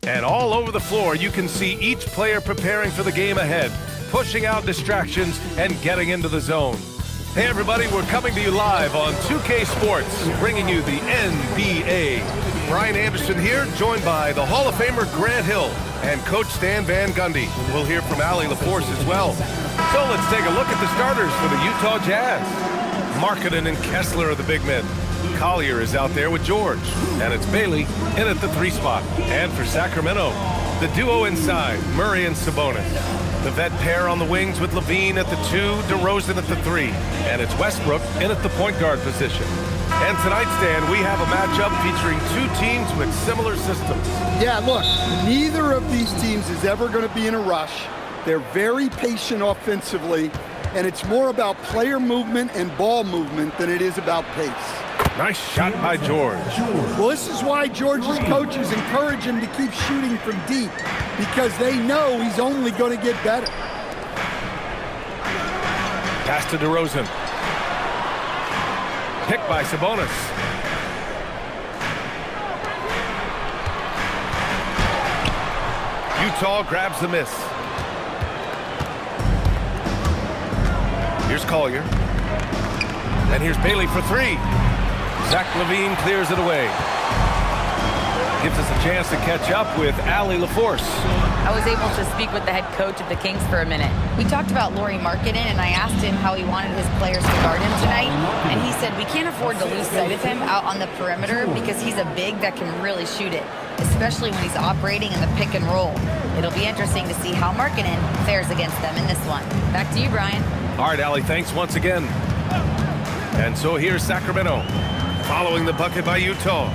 And all over the floor, you can see each player preparing for the game ahead, pushing out distractions and getting into the zone. Hey everybody, we're coming to you live on 2K Sports, bringing you the NBA. Brian Anderson here, joined by the Hall of Famer Grant Hill and Coach Stan Van Gundy. We'll hear from Allie LaForce as well. So let's take a look at the starters for the Utah Jazz. Markkanen and Kessler are the big men. Collier is out there with George, and it's Bailey in at the 3 spot. And for Sacramento, the duo inside, Murray and Sabonis. The vet pair on the wings with Levine at the 2, DeRozan at the 3. And it's Westbrook in at the point guard position. And tonight, Stan, we have a matchup featuring 2 teams with similar systems. Yeah, look, neither of these teams is ever going to be in a rush. They're very patient offensively, and it's more about player movement and ball movement than it is about pace. Nice shot by George. Well, this is why George's coaches encourage him to keep shooting from deep, because they know he's only going to get better. Pass to DeRozan. Picked by Sabonis. Utah grabs the miss. Here's Collier. And here's Bailey for 3. Zach LaVine clears it away. Gives us a chance to catch up with Allie LaForce. I was able to speak with the head coach of the Kings for a minute. We talked about Lauri Markkanen, and I asked him how he wanted his players to guard him tonight. And he said we can't afford to lose sight of him out on the perimeter because he's a big that can really shoot it, especially when he's operating in the pick and roll. It'll be interesting to see how Markkanen fares against them in this one. Back to you, Brian. All right, Allie, thanks once again. And so here's Sacramento. Following the bucket by Utah.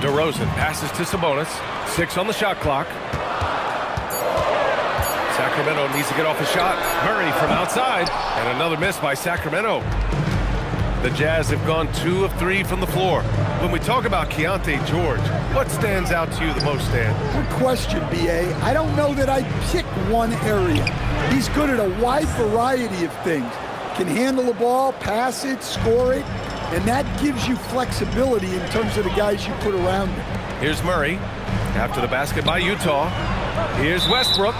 DeRozan passes to Sabonis. 6 on the shot clock. Sacramento needs to get off a shot. Murray from outside. And another miss by Sacramento. The Jazz have gone 2 of 3 from the floor. When we talk about Keontae George, what stands out to you the most, Stan? Good question, B.A. I don't know that I'd pick one area. He's good at a wide variety of things. Can handle the ball, pass it, score it. And that gives you flexibility in terms of the guys you put around him. Here's Murray. After the basket by Utah. Here's Westbrook.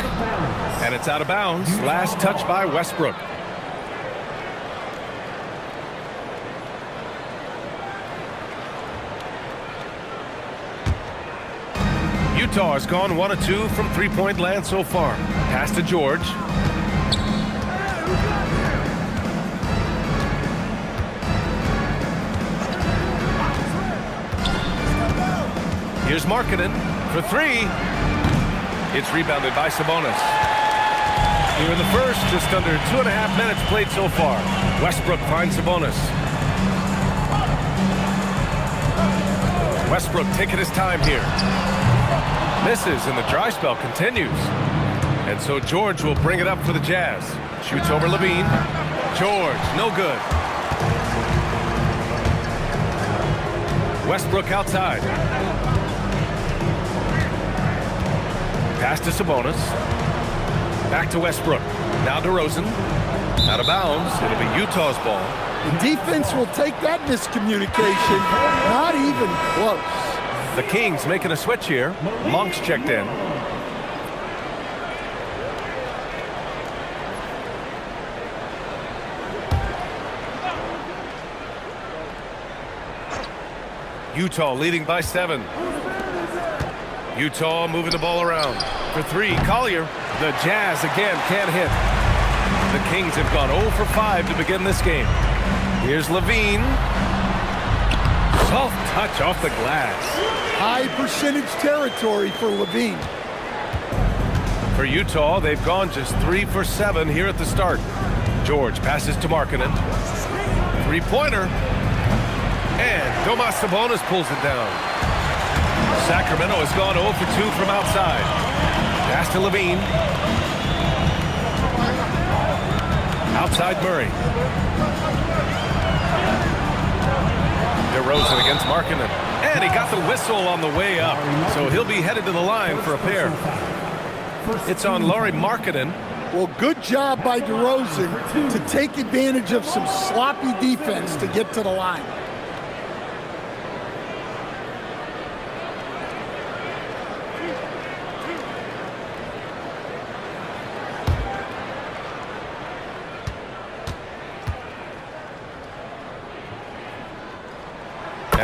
And it's out of bounds. Last touch by Westbrook. Utah has gone 1 of 2 from 3-point land so far. Pass to George. Here's Markkanen for 3. It's rebounded by Sabonis. Here in the first, just under 2.5 minutes played so far. Westbrook finds Sabonis. Westbrook taking his time here. Misses, and the dry spell continues. And so George will bring it up for the Jazz. Shoots over Levine. George, no good. Westbrook outside. Pass to Sabonis. Back to Westbrook. Now DeRozan. Out of bounds. It'll be Utah's ball. The defense will take that miscommunication. Not even close. The Kings making a switch here. Monk's checked in. Utah leading by 7. Utah moving the ball around. For 3, Collier. The Jazz again can't hit. The Kings have gone 0 for 5 to begin this game. Here's Levine. Soft touch off the glass. High percentage territory for Levine. For Utah, they've gone just 3 for 7 here at the start. George passes to Markkanen. 3-pointer. And Domas Sabonis pulls it down. Sacramento has gone 0 for 2 from outside. Pass to Levine. Outside Murray. DeRozan against Markkanen. And he got the whistle on the way up. So he'll be headed to the line for a pair. It's on Lauri Markkanen. Well, good job by DeRozan to take advantage of some sloppy defense to get to the line.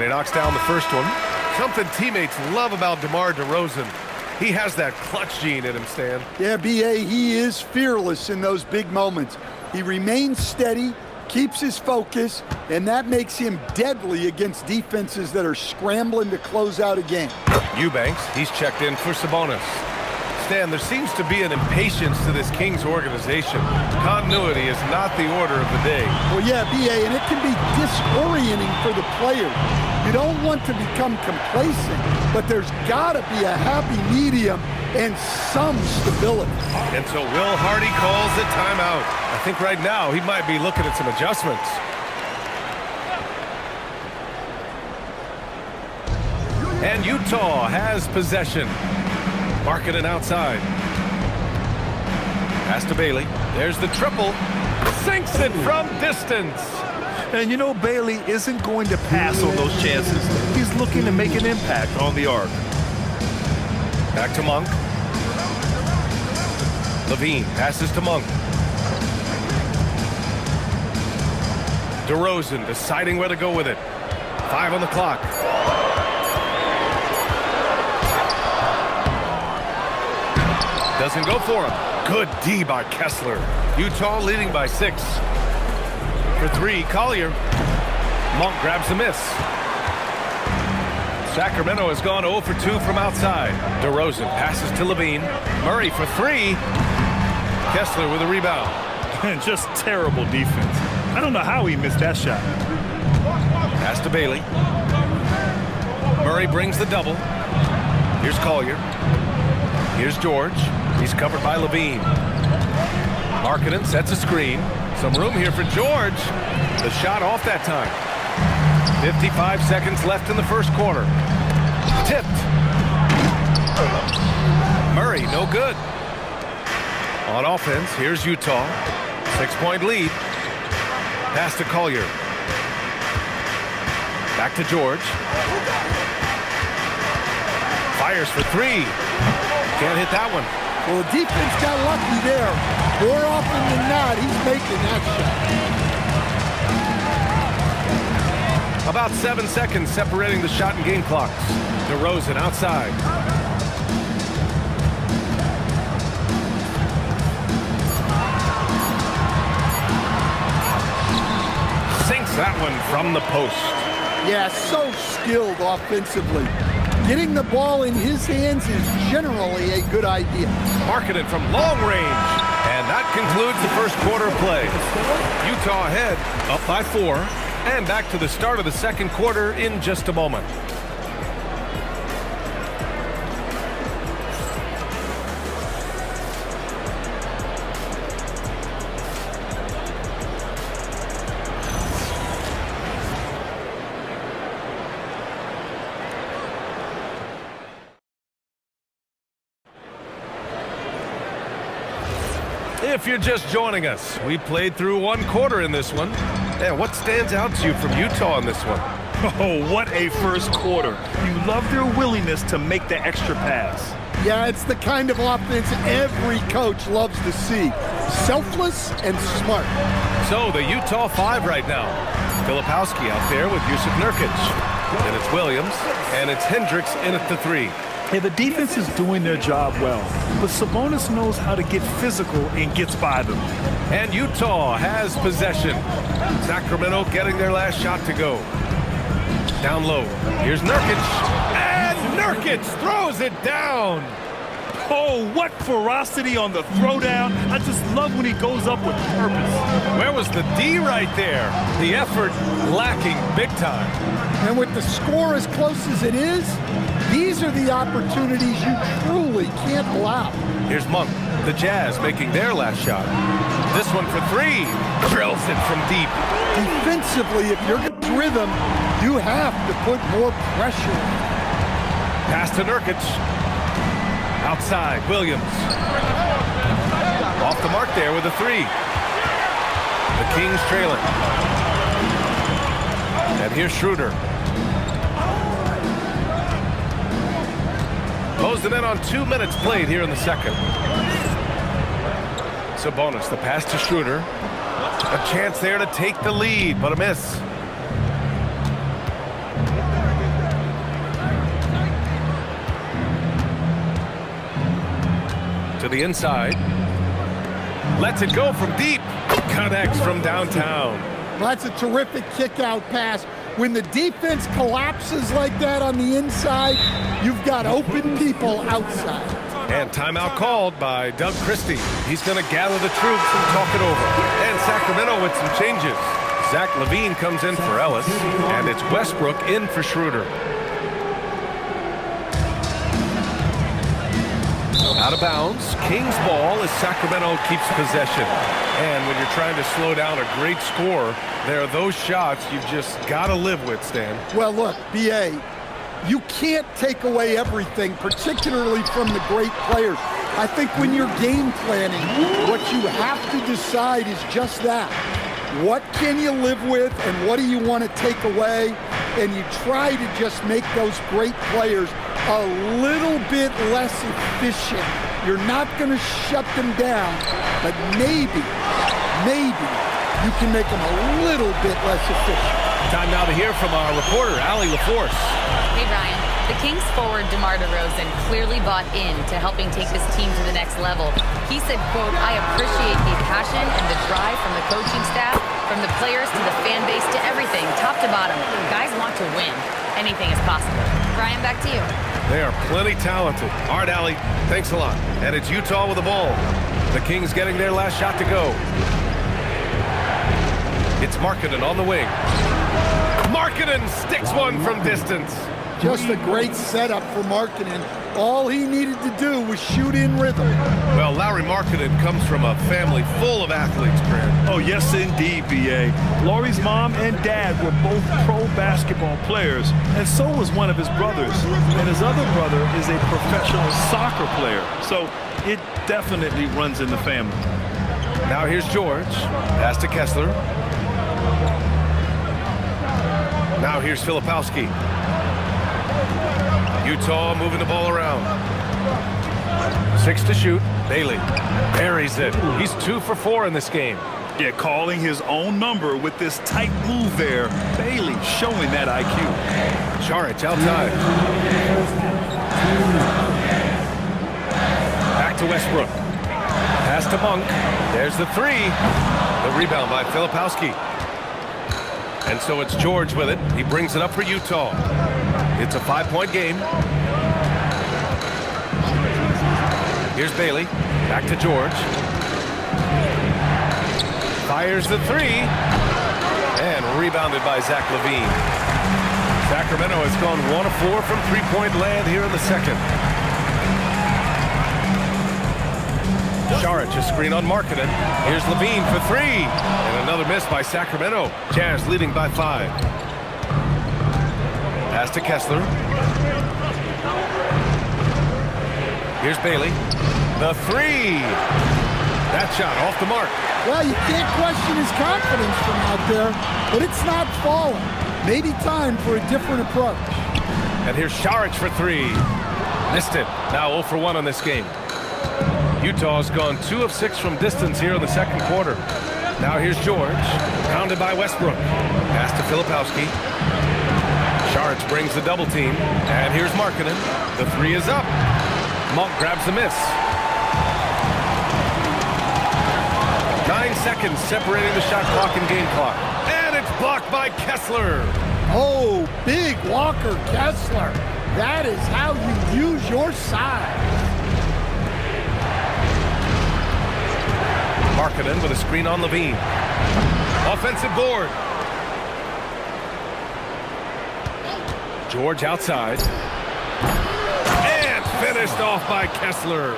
And he knocks down the first one. Something teammates love about DeMar DeRozan. He has that clutch gene in him, Stan. Yeah, B.A., he is fearless in those big moments. He remains steady, keeps his focus, and that makes him deadly against defenses that are scrambling to close out a game. Eubanks, he's checked in for Sabonis. Stan, there seems to be an impatience to this Kings organization. Continuity is not the order of the day. Well, yeah, B.A., and it can be disorienting for the players. You don't want to become complacent, but there's got to be a happy medium and some stability. And so Will Hardy calls a timeout. I think right now he might be looking at some adjustments. And Utah has possession. Markkanen outside. Pass to Bailey. There's the triple. Sinks it from distance. And you know Bailey isn't going to pass on those chances. He's looking to make an impact on the arc. Back to Monk. Levine passes to Monk. DeRozan deciding where to go with it. 5 on the clock. Doesn't go for him. Good D by Kessler. Utah leading by 6. For 3, Collier. Monk grabs the miss. Sacramento has gone 0 for 2 from outside. DeRozan passes to Levine. Murray for 3. Kessler with a rebound. And just terrible defense. I don't know how he missed that shot. Pass to Bailey. Murray brings the double. Here's Collier. Here's George. He's covered by Levine. Markkanen sets a screen. Some room here for George. The shot off that time. 55 seconds left in the first quarter. Tipped. Murray, no good. On offense, here's Utah. 6-point lead. Pass to Collier. Back to George. Fires for 3. Can't hit that one. Well, the defense got lucky there. More often than not, he's making that shot. About 7 seconds separating the shot and game clocks. DeRozan outside. Sinks that one from the post. Yeah, so skilled offensively. Getting the ball in his hands is generally a good idea. Markkanen from long range. And that concludes the first quarter of play. Utah ahead, up by 4. And back to the start of the second quarter in just a moment. If you're just joining us, we played through 1 quarter in this one. And what stands out to you from Utah in this one? Oh, what a first quarter. You love their willingness to make the extra pass. Yeah, it's the kind of offense every coach loves to see. Selfless and smart. So the Utah 5 right now. Filipowski out there with Yusuf Nurkic. And it's Williams, and it's Hendricks in at the 3. Yeah, the defense is doing their job well, but Sabonis knows how to get physical and gets by them. And Utah has possession. Sacramento getting their last shot to go. Down low. Here's Nurkic. And Nurkic throws it down. Oh, what ferocity on the throwdown. I just love when he goes up with purpose. Where was the D right there? The effort lacking big time. And with the score as close as it is, these are the opportunities you truly can't allow. Here's Monk. The Jazz making their last shot. This one for 3. Drills it from deep. Defensively, if you're going to rhythm, you have to put more pressure. Pass to Nurkic. Outside, Williams. Off the mark there with a 3. The Kings trailing. And here's Schroeder. Closing in on 2 minutes played here in the second. Sabonis, the pass to Schroeder. A chance there to take the lead, but a miss. To the inside. Lets it go from deep. Connects from downtown. Well, that's a terrific kick-out pass. When the defense collapses like that on the inside, you've got open people outside. And timeout called by Doug Christie. He's going to gather the troops and talk it over. And Sacramento with some changes. Zach Levine comes in for Ellis, and it's Westbrook in for Schroeder. Out of bounds. Kings ball as Sacramento keeps possession. And when you're trying to slow down a great score, there are those shots you've just got to live with, Stan. Well, look, B.A., you can't take away everything, particularly from the great players. I think when you're game planning, what you have to decide is just that. What can you live with and what do you want to take away? And you try to just make those great players a little bit less efficient. You're not going to shut them down, but maybe you can make them a little bit less efficient. Time now to hear from our reporter, Allie LaForce. Hey, Ryan. The Kings forward DeMar DeRozan clearly bought in to helping take this team to the next level. He said, quote, "I appreciate the passion and the drive from the coaching staff, from the players to the fan base to everything, top to bottom. Guys want to win. Anything is possible." Ryan, back to you. They are plenty talented. All right, Allie, thanks a lot. And it's Utah with the ball. The Kings getting their last shot to go. It's Markkanen on the wing. Markkanen sticks one from distance. Just a great setup for Markkanen. All he needed to do was shoot in rhythm. Well, Lauri Markkanen comes from a family full of athletes, Grant. Oh, yes, indeed, B.A. Lauri's mom and dad were both pro basketball players, and so was one of his brothers. And his other brother is a professional soccer player, so it definitely runs in the family. Now here's George. Pass to Kessler. Now here's Filipowski. Utah moving the ball around. 6 to shoot. Bailey buries it. He's 2 for 4 in this game. Yeah, calling his own number with this tight move there. Bailey showing that IQ. Saric outside. Back to Westbrook. Pass to Monk. There's the 3. The rebound by Filipowski. And so it's George with it. He brings it up for Utah. It's a 5-point game. Here's Bailey. Back to George. Fires the 3. And rebounded by Zach Levine. Sacramento has gone 1 of 4 from three-point land here in the second. Saric, a screen on Markkanen. Here's Levine for 3. And another miss by Sacramento. Jazz leading by 5. Pass to Kessler. Here's Bailey. The 3. That shot off the mark. Well, you can't question his confidence from out there, but it's not falling. Maybe time for a different approach. And here's Saric for 3. Missed it. Now 0 for 1 on this game. Utah's gone 2 of 6 from distance here in the second quarter. Now here's George. Pounded by Westbrook. Pass to Filipowski. Saric brings the double team. And here's Markkanen. The 3 is up. Monk grabs the miss. 9 seconds separating the shot clock and game clock. And it's blocked by Kessler. Oh, big Walker Kessler. That is how you use your size. Markkanen with a screen on Levine. Offensive board. George outside. And finished off by Kessler.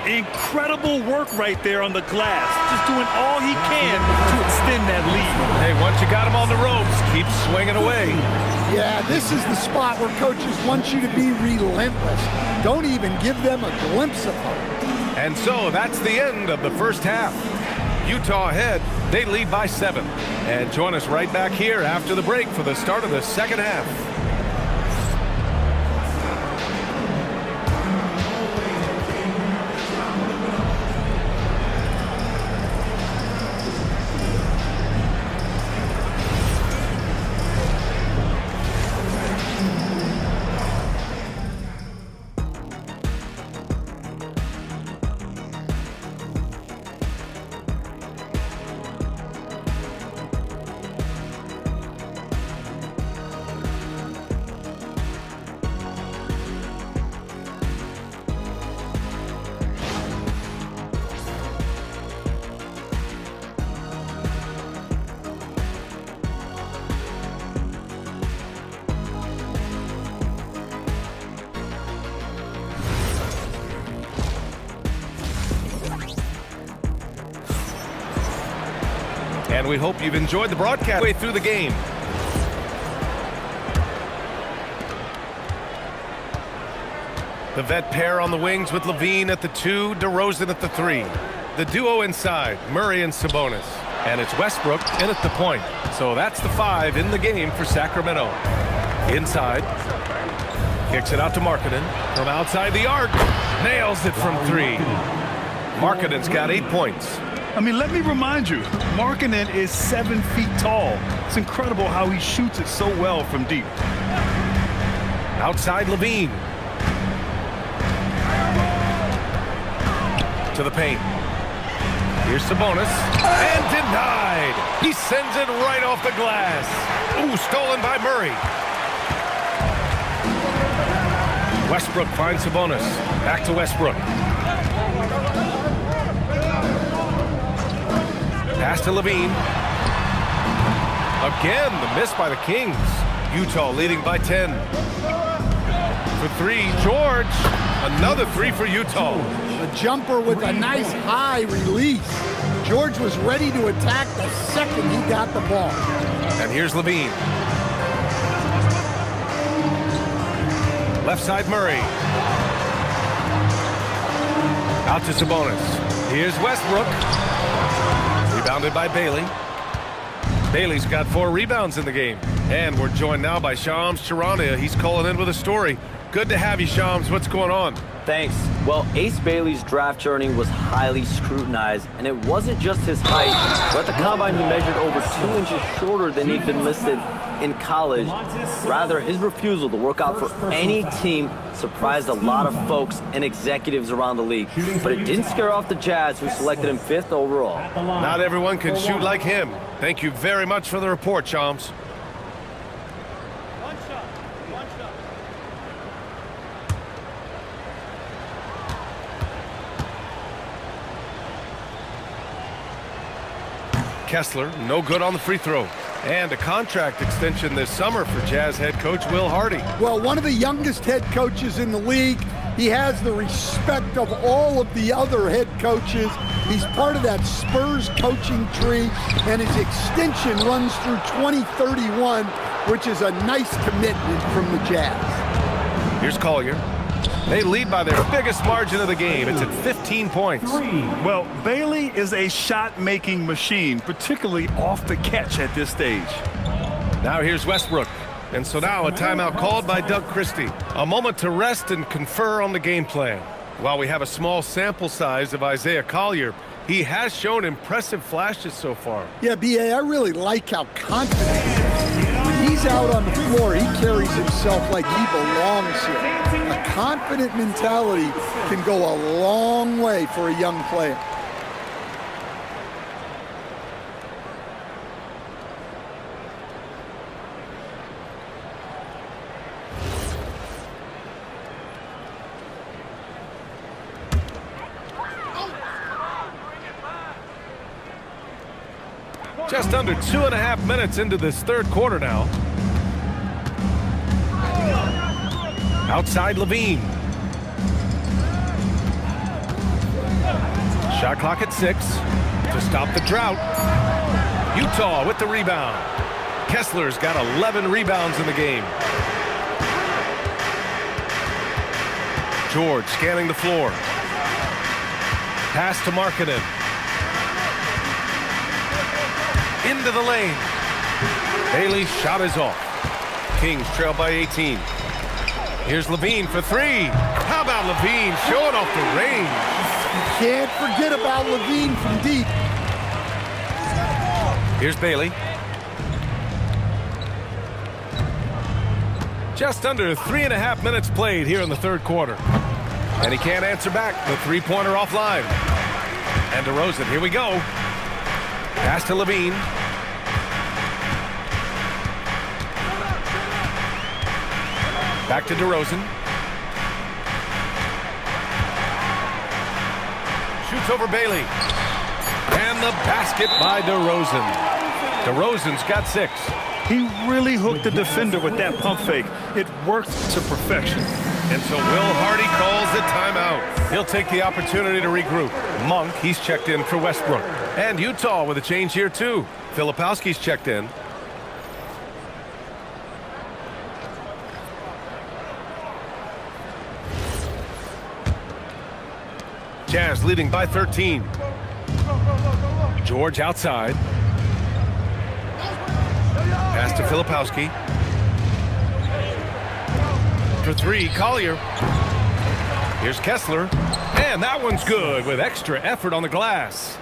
Incredible work right there on the glass. Just doing all he can to extend that lead. Hey, once you got him on the ropes, keep swinging away. Yeah, this is the spot where coaches want you to be relentless. Don't even give them a glimpse of hope. And so that's the end of the first half. Utah ahead. They lead by 7. And join us right back here after the break for the start of the second half. And we hope you've enjoyed the broadcast way through the game. The vet pair on the wings with Levine at the 2, DeRozan at the 3. The duo inside, Murray and Sabonis. And it's Westbrook in at the point. So that's the 5 in the game for Sacramento. Inside. Kicks it out to Markkanen. From outside the arc. Nails it from 3. Markkanen's got 8 points. I mean, let me remind you, Markkanen is 7 feet tall. It's incredible how he shoots it so well from deep. Outside Levine. To the paint. Here's Sabonis. And denied. He sends it right off the glass. Ooh, stolen by Murray. Westbrook finds Sabonis. Back to Westbrook. Pass to Levine. Again, the miss by the Kings. Utah leading by 10. For 3, George. Another 3 for Utah. A jumper with a nice high release. George was ready to attack the second he got the ball. And here's Levine. Left side Murray. Out to Sabonis. Here's Westbrook. Rebounded by Bailey. Bailey's got 4 rebounds in the game. And we're joined now by Shams Charania. He's calling in with a story. Good to have you, Shams. What's going on? Thanks. Well, Ace Bailey's draft journey was highly scrutinized, and it wasn't just his height, but at the combine he measured over 2 inches shorter than he'd been listed in college. Rather, his refusal to work out for any team surprised a lot of folks and executives around the league. But it didn't scare off the Jazz, who selected him 5th overall. Not everyone can shoot like him. Thank you very much for the report, Shams. Kessler, no good on the free throw. And a contract extension this summer for Jazz head coach Will Hardy. Well, one of the youngest head coaches in the league. He has the respect of all of the other head coaches. He's part of that Spurs coaching tree, and his extension runs through 2031, which is a nice commitment from the Jazz. Here's Collier. They lead by their biggest margin of the game. It's at 15 points. Well, Bailey is a shot-making machine, particularly off the catch at this stage. Now here's Westbrook. And so now a timeout called by Doug Christie. A moment to rest and confer on the game plan. While we have a small sample size of Isaiah Collier, he has shown impressive flashes so far. Yeah, B.A., I really like how confident he is. When he's out on the floor, he carries himself like he belongs here. A confident mentality can go a long way for a young player. Just under 2.5 minutes into this third quarter now. Outside Levine. Shot clock at 6 to stop the drought. Utah with the rebound. Kessler's got 11 rebounds in the game. George scanning the floor. Pass to Markkanen. Into the lane. Bailey's shot is off. Kings trail by 18. Here's Levine for 3. How about Levine showing off the range? Can't forget about Levine from deep. Here's Bailey. Just under 3.5 minutes played here in the third quarter. And he can't answer back. The three-pointer offline. And DeRozan, here we go. Pass to Levine. Back to DeRozan. Shoots over Bailey. And the basket by DeRozan. DeRozan's got 6. He really hooked the defender with that pump fake. It worked to perfection. And so Will Hardy calls the timeout. He'll take the opportunity to regroup. Monk, he's checked in for Westbrook. And Utah with a change here too. Filipowski's checked in. Jazz leading by 13. George outside. Pass to Filipowski. For three, Collier. Here's Kessler. And that one's good with extra effort on the glass.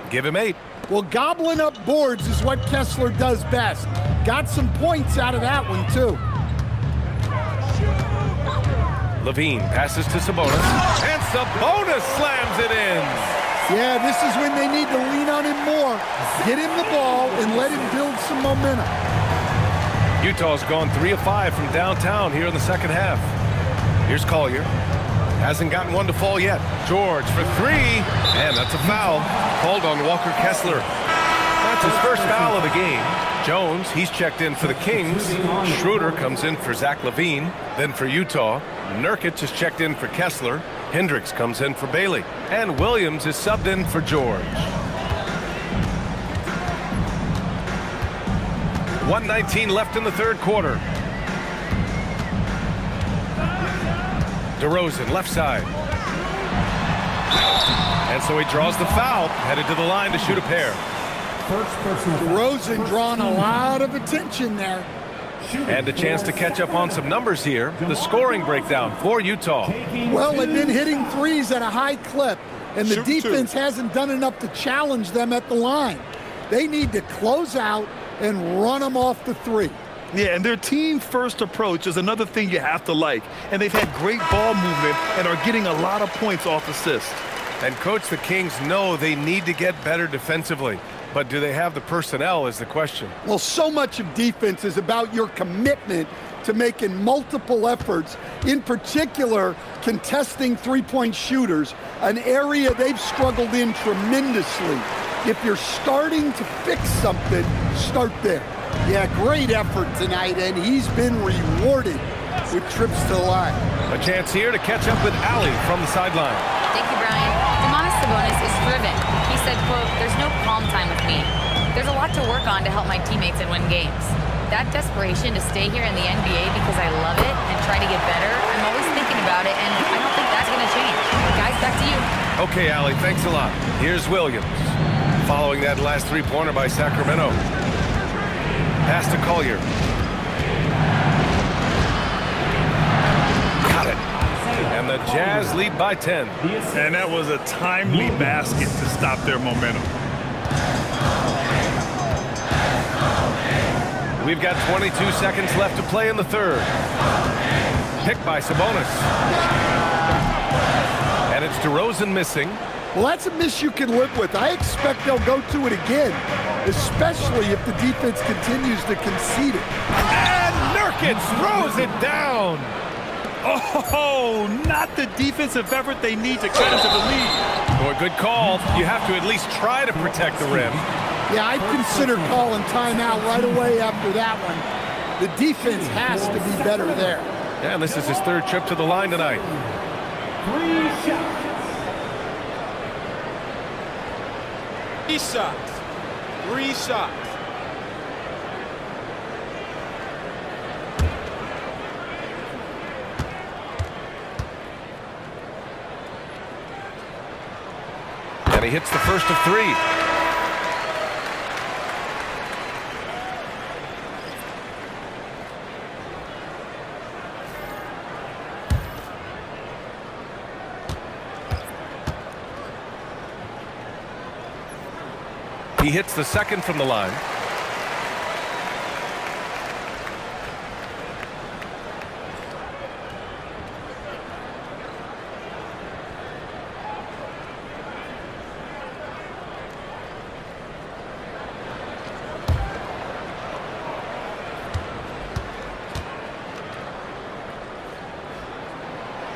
Give him 8. Well, gobbling up boards is what Kessler does best. Got some points out of that one, too. Levine passes to Sabonis. And Sabonis slams it in. Yeah, this is when they need to lean on him more. Get him the ball and let him build some momentum. Utah's gone 3 of 5 from downtown here in the second half. Here's Collier. Hasn't gotten one to fall yet. George for 3. And that's a foul. Called on Walker Kessler. That's his first foul of the game. Jones, he's checked in for the Kings. Schroeder comes in for Zach LaVine. Then for Utah, Nurkic is checked in for Kessler. Hendricks comes in for Bailey. And Williams is subbed in for George. 1:19 left in the third quarter. DeRozan, left side. And so he draws the foul, headed to the line to shoot a pair. DeRozan drawing a lot of attention there. And a chance to catch up on some numbers here. The scoring breakdown for Utah. Well, they've been hitting threes at a high clip, and the defense hasn't done enough to challenge them at the line. They need to close out and run them off the three. Yeah, and their team-first approach is another thing you have to like. And they've had great ball movement and are getting a lot of points off assists. And, Coach, the Kings know they need to get better defensively. But do they have the personnel is the question. Well, so much of defense is about your commitment to making multiple efforts, in particular contesting three-point shooters, an area they've struggled in tremendously. If you're starting to fix something, start there. Yeah, great effort tonight, and he's been rewarded with trips to the line. A chance here to catch up with Allie from the sideline. Thank you, Brian. Domantas Sabonis is driven. He said, quote, "There's no calm time with me. There's a lot to work on to help my teammates and win games. That desperation to stay here in the NBA because I love it and try to get better, I'm always thinking about it, and I don't think that's going to change." Guys, back to you. Okay, Allie, thanks a lot. Here's Williams. Following that last three-pointer by Sacramento. Pass to Collier. Got it. And the Jazz lead by 10. And that was a timely basket to stop their momentum. We've got 22 seconds left to play in the third. Picked by Sabonis. And it's DeRozan missing. Well, that's a miss you can live with. I expect they'll go to it again, especially if the defense continues to concede it. And Nurkic throws it down. Oh, not the defensive effort they need to get into the lead. Boy, good call. You have to at least try to protect the rim. Yeah, I'd consider calling timeout right away after that one. The defense has to be better there. Yeah, and this is his third trip to the line tonight. 3 shots. 3 shots. 3 shots. And he hits the first of 3. He hits the second from the line.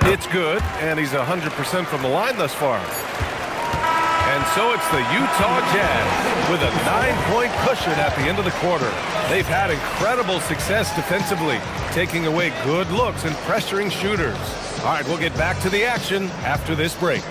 It's good, and he's 100% from the line thus far. And so it's the Utah Jazz with a 9-point cushion at the end of the quarter. They've had incredible success defensively, taking away good looks and pressuring shooters. All right, we'll get back to the action after this break.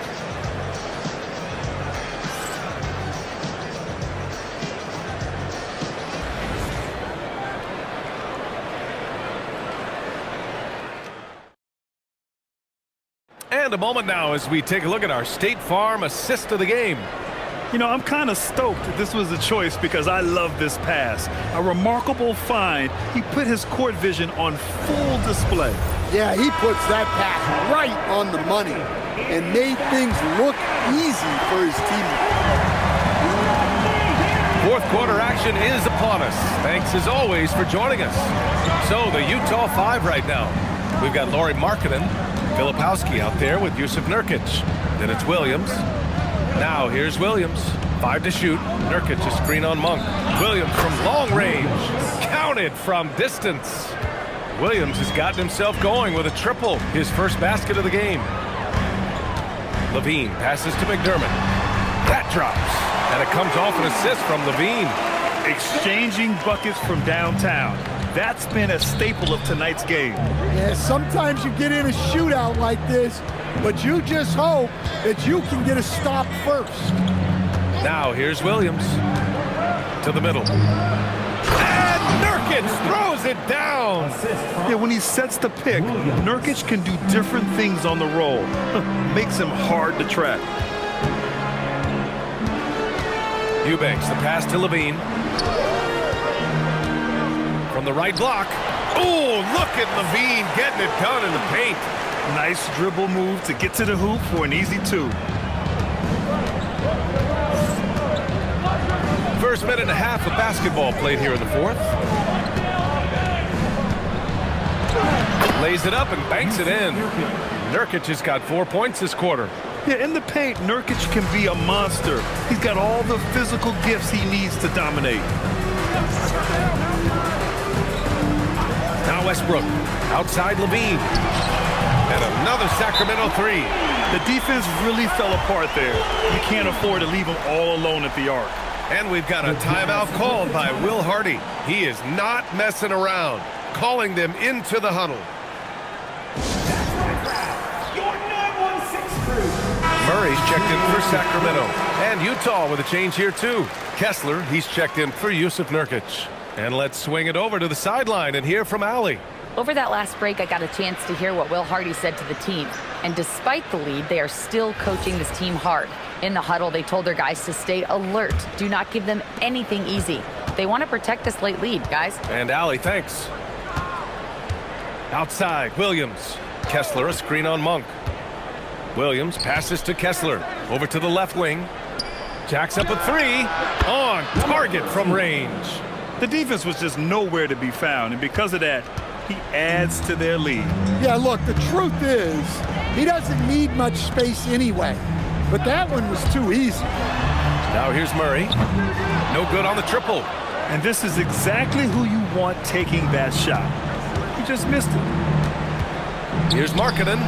And a moment now as we take a look at our State Farm assist of the game. You know, I'm kind of stoked that this was a choice because I love this pass. A remarkable find. He put his court vision on full display. Yeah, he puts that pass right on the money and made things look easy for his teammates. Fourth quarter action is upon us. Thanks as always for joining us. So the Utah 5 right now. We've got Lauri Markkanen, Filipowski out there with Jusuf Nurkic. Then it's Williams. Now here's Williams. 5 to shoot. Nurkic a screen on Monk. Williams from long range. Counted from distance. Williams has gotten himself going with a triple. His first basket of the game. Levine passes to McDermott. That drops. And it comes off an assist from Levine. Exchanging buckets from downtown. That's been a staple of tonight's game. Yeah, sometimes you get in a shootout like this, but you just hope that you can get a stop first. Now here's Williams to the middle. And Nurkic throws it down. Yeah, when he sets the pick, Nurkic can do different things on the roll. Makes him hard to track. Eubanks, the pass to Levine. From the right block. Oh, look at Levine getting it done in the paint. Nice dribble move to get to the hoop for an easy 2. First minute and a half of basketball played here in the fourth. Lays it up and banks it in. Nurkic has got 4 points this quarter. Yeah, in the paint, Nurkic can be a monster. He's got all the physical gifts he needs to dominate. Now Westbrook, outside Levine. And another Sacramento 3. The defense really fell apart there. You can't afford to leave them all alone at the arc. And we've got a timeout called by Will Hardy. He is not messing around, calling them into the huddle. Murray's checked in for Sacramento. And Utah with a change here too. Kessler, he's checked in for Jusuf Nurkic. And let's swing it over to the sideline and hear from Allie. Over that last break, I got a chance to hear what Will Hardy said to the team. And despite the lead, they are still coaching this team hard. In the huddle, they told their guys to stay alert. Do not give them anything easy. They want to protect this late lead, guys. And Allie, thanks. Outside, Williams. Kessler, a screen on Monk. Williams passes to Kessler. Over to the left wing. Jacks up a 3. On target from range. The defense was just nowhere to be found, and because of that, he adds to their lead. Yeah, look, the truth is, he doesn't need much space anyway. But that one was too easy. Now here's Murray. No good on the triple. And this is exactly who you want taking that shot. He just missed it. Here's Markkanen.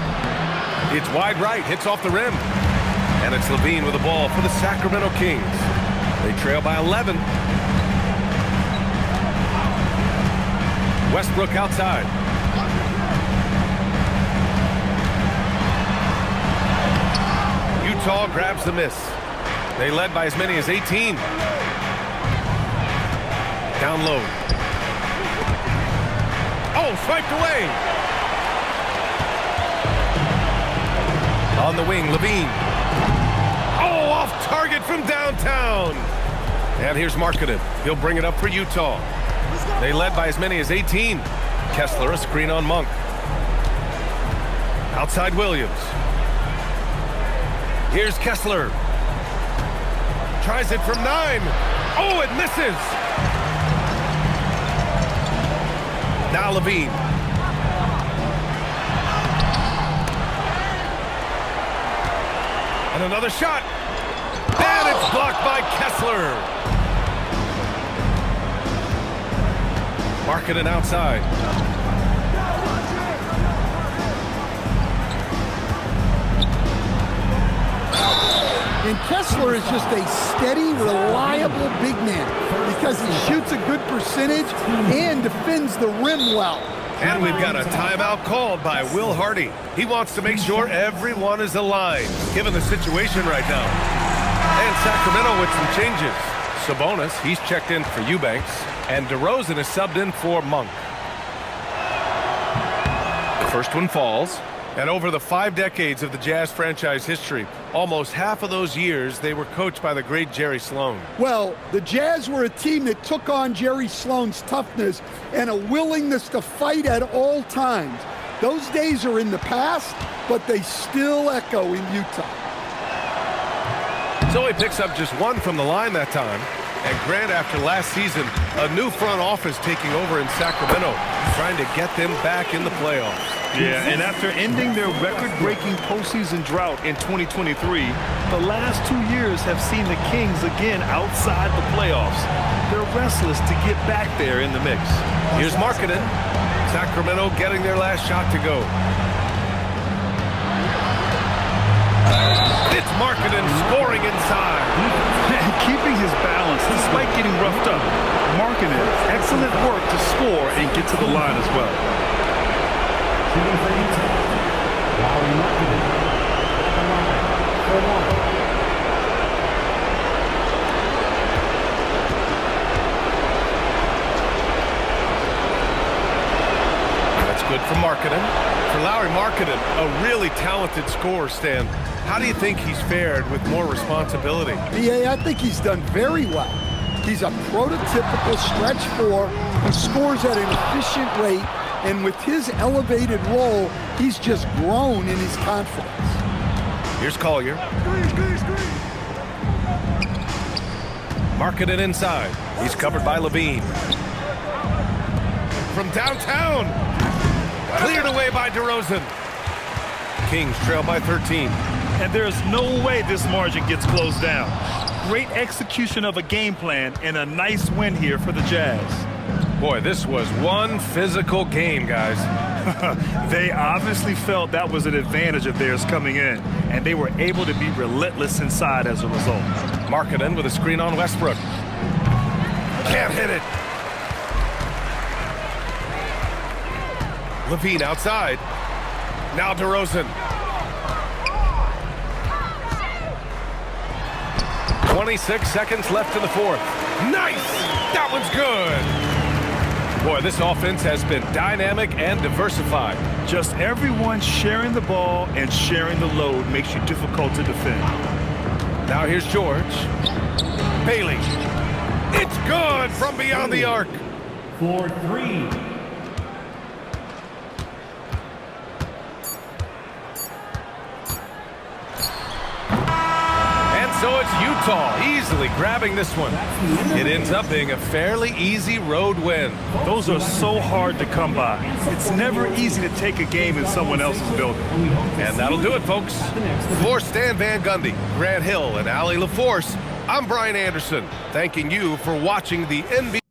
It's wide right, hits off the rim. And it's Levine with the ball for the Sacramento Kings. They trail by 11. Westbrook outside. Utah grabs the miss. They led by as many as 18. Down low. Oh, swiped away. On the wing, Levine. Oh, off target from downtown. And here's Markkanen. He'll bring it up for Utah. They led by as many as 18. Kessler, a screen on Monk. Outside Williams. Here's Kessler. Tries it from 9. Oh, it misses. Now Levine. And another shot. And it's blocked by Kessler. Markkanen outside. And And Kessler is just a steady, reliable big man because he shoots a good percentage and defends the rim well. And we've got a timeout called by Will Hardy. He wants to make sure everyone is aligned, given the situation right now. And Sacramento with some changes. Sabonis, he's checked in for Eubanks, and DeRozan is subbed in for Monk. The first one falls. And over the 5 decades of the Jazz franchise history, almost half of those years, they were coached by the great Jerry Sloan. Well, the Jazz were a team that took on Jerry Sloan's toughness and a willingness to fight at all times. Those days are in the past, but they still echo in Utah. So he picks up just 1 from the line that time. And Grant, after last season, a new front office taking over in Sacramento, trying to get them back in the playoffs. Yeah, and after ending their record-breaking postseason drought in 2023, the last 2 years have seen the Kings again outside the playoffs. They're restless to get back there in the mix. Here's Markkanen. Sacramento getting their last shot to go. It's Markkanen scoring inside. And keeping his balance despite getting roughed up. Markkanen, excellent work to score and get to the line as well. That's good for Markkanen. For Lauri Markkanen, a really talented scorer, Stan. How do you think he's fared with more responsibility? BA, I think he's done very well. He's a prototypical stretch 4 who scores at an efficient rate, and with his elevated role, he's just grown in his confidence. Here's Collier. Markkanen inside. He's covered by Levine. From downtown. Cleared away by DeRozan. Kings trail by 13. And there's no way this margin gets closed down. Great execution of a game plan and a nice win here for the Jazz. Boy, this was one physical game, guys. They obviously felt that was an advantage of theirs coming in, and they were able to be relentless inside as a result. Markkanen with a screen on Westbrook. Can't hit it. Levine outside. Now DeRozan. 26 seconds left in the 4th. Nice! That one's good. Boy, this offense has been dynamic and diversified. Just everyone sharing the ball and sharing the load makes you difficult to defend. Now here's George. Bailey. It's good from beyond the arc. For 3. So it's Utah easily grabbing this one. It ends up being a fairly easy road win. Those are so hard to come by. It's never easy to take a game in someone else's building. And that'll do it, folks. For Stan Van Gundy, Grant Hill, and Allie LaForce, I'm Brian Anderson, thanking you for watching the NBA.